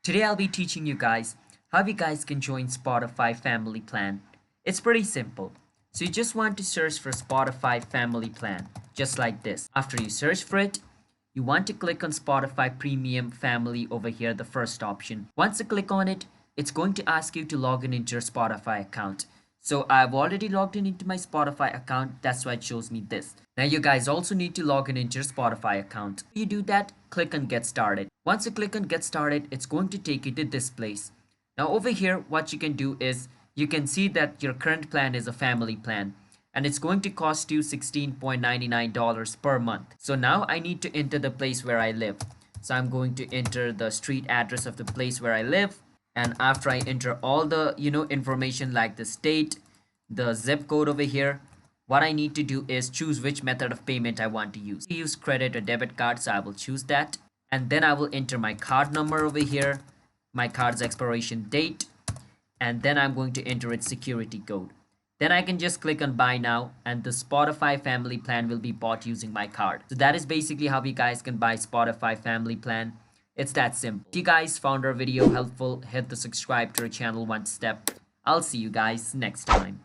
Today I'll be teaching you guys how you guys can join Spotify Family Plan. It's pretty simple. So you just want to search for Spotify Family Plan, just like this. After you search for it, you want to click on Spotify Premium Family over here, the first option. Once you click on it, it's going to ask you to log in into your Spotify account. So I've already logged in into my Spotify account. That's why it shows me this. Now you guys also need to log in into your Spotify account. You do that, click on get started. Once you click on get started, it's going to take you to this place. Now over here, what you can do is you can see that your current plan is a family plan and it's going to cost you $16.99 per month. So now I need to enter the place where I live. So I'm going to enter the street address of the place where I live. And after I enter all the information like the state, the zip code over here, what I need to do is choose which method of payment I want to use. I use credit or debit card, so I will choose that. And then I will enter my card number over here, my card's expiration date, and then I'm going to enter its security code. Then I can just click on buy now and the Spotify family plan will be bought using my card. So that is basically how you guys can buy Spotify family plan. It's that simple. If you guys found our video helpful, hit the subscribe to our channel one step. I'll see you guys next time.